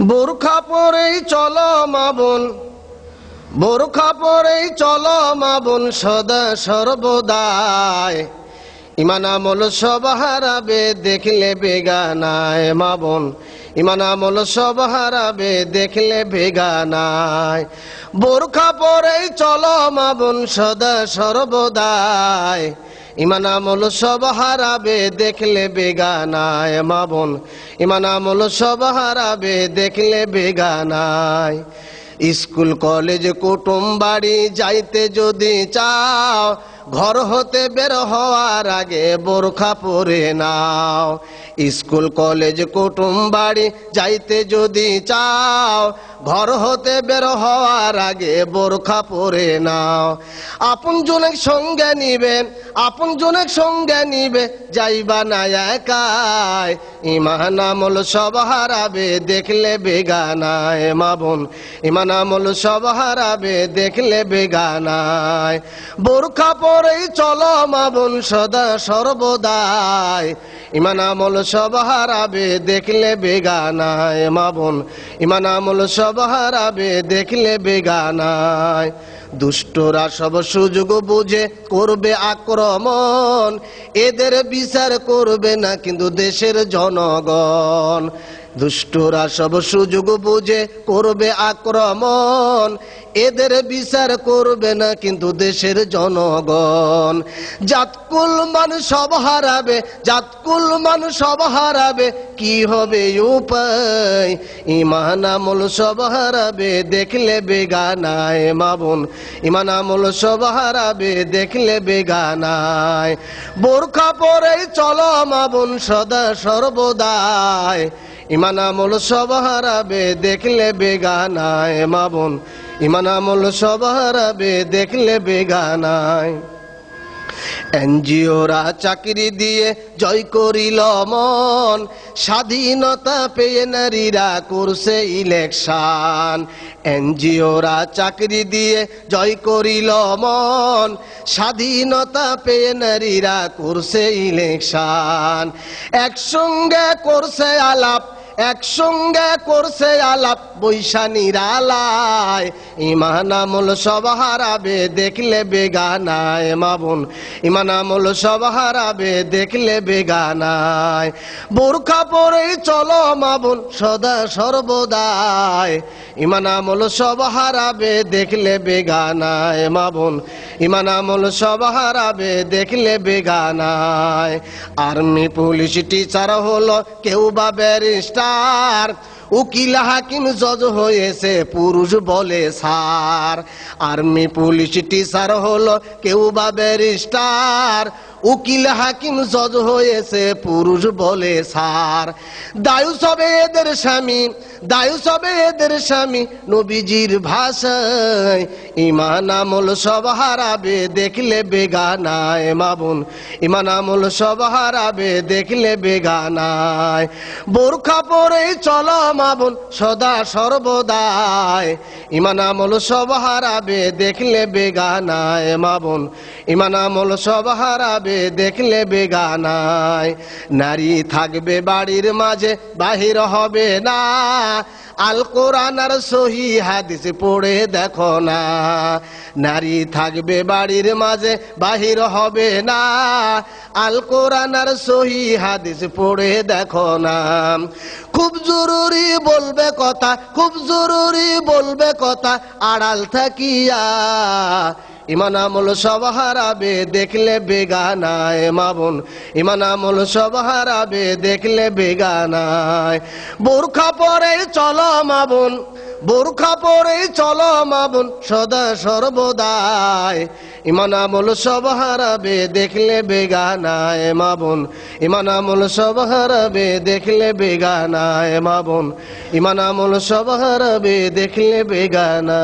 বোরখা পরেই চলো মা বোন, বোরখা পরেই চলো মা বোন, সদা সর্বদাই ইমান আমল সব হারাবে দেখলে বেগানায়। মা বোন ইমান আমল সব হারাবে দেখলে বেগানায়। বোরখা পরেই চলো মা বোন, সদা সর্বদাই ইমান আমল সব হারাবে দেখলে বেগানায়। মা বোন ইমান আমল সব হারাবে দেখলে বেগানায়। স্কুল কলেজ কুটুম বাড়ি যাইতে যদি চাও, ঘর হতে বের হওয়ার আগে বোরখা পরে নাও। স্কুল কলেজ কুটুম বাড়ি যাইতে যদি চাও, ঘর হতে বের হওয়ার আগে বোরখা পরে নাও। আপন জনের সঙ্গে নিবে, আপন জনের সঙ্গে নিবে, যাইবা না একাই। ইমান আমল সব হারাবে দেখলে বেগানায়। মা বোন ইমান আমল সব হারাবে দেখলে বেগানায়। বোরখা পরেই চলো মা বোন, সদা সর্বদাই ইমান আমল সব হারাবে দেখলে বেগানায়। মা বোন ইমান আমল সব হারাবে দেখলে বেগানায়। দুষ্টরা সব সুযোগ বুঝে করবে আক্রমণ, এদের বিচার করবে না কিন্তু দেশের জনগণ। দুষ্টরা সব সুযোগ বুঝে করবে আক্রমণ, এদের বিচার করবে না কিন্তু দেশের জনগণ। জাতকুল মানুষ সব হারাবে, জাতকুল মানুষ সব হারাবে, কি হবে উপায়? ইমান আমল সব হারাবে দেখলে বেগানায়। মা বোন ইমান আমল সব হারাবে দেখলে বেগানায়। বোরখা পরেই চলো মা বোন, সদা সর্বদাই ইমান আমল সব হারাবে দেখলে বেগানায়। মা বোন ইমান আমল সব হারাবে দেখলে বেগানায়। এনজিওরা চাকরি দিয়ে জয় করিল মন, স্বাধীনতা পেয়ে নারীরা করছে ইলেকশন। এনজিওরা চাকরি দিয়ে জয় করিল মন, স্বাধীনতা পেয়ে নারীরা করছে ইলেকশন। একসঙ্গে করছে আলাপ, একসঙ্গে করছে আলাপ, বৈশানীর আলায়। ইমান আমল সব হারাবে দেখলে বেগানায়। মা বোন ইমান আমল সব হারাবে দেখলে বেগানায়। বোরখা পরেই চলো মা বোন, সদা সর্বদাই ইমান আমল সব হারাবে দেখলে বেগানায়। মা বোন ইমান আমল সব হারাবে দেখলে বেগানায়। আর্মি পুলিশ টিচার হলো কেউ বা ব্যারিস্টার, উকিল হাকিম জজ হয়েছে পুরুষ বলে স্যার। আর্মি পুলিশ টিচার হলো কেউ বা ব্যারিস্টার, উকিল হাকিম জজ হয়েছে পুরুষ বলে স্যার। দায়ুস হবে এদের স্বামী, দায়ুস হবে এদের স্বামী, নবীজির ভাষায়। ইমান আমল সব হারাবে দেখলে বেগানায়। মা বোন ইমান আমল সব হারাবে দেখলে বেগানায়। বোরখা পরেই চলো মা বোন, সদা সর্বদাই ইমান আমল সব হারাবে দেখলে বেগানায়। মা বোন ইমান আমল সব হারাবে দেখলে বেগানায়। নারী থাকবে বাড়ির মাঝে, বাহির হবে না, আল কোরআন আর সহি হাদিস পড়ে দেখো না। নারী থাকবে বাড়ির মাঝে, বাহির হবে না, আল কোরআন আর সহি হাদিস পড়ে দেখো না। খুব জরুরি বলবে কথা, খুব জরুরি বলবে কথা, আড়াল থাকিয়া ইমান আমল সব হারাবে দেখলে বেগানায়। মা বোন ইমান আমল সব হারাবে দেখলে বেগানায়। বোরখা পরেই চলো মা বোন, বোরখা পরেই চলো মা বোন, সদা সর্বদাই ইমান আমল সব হারাবে দেখলে বেগানায়। মা বোন ইমান আমল সব হারাবে দেখলে বেগানায়। মা বোন ইমান আমল সব হারাবে দেখলে বেগানায়।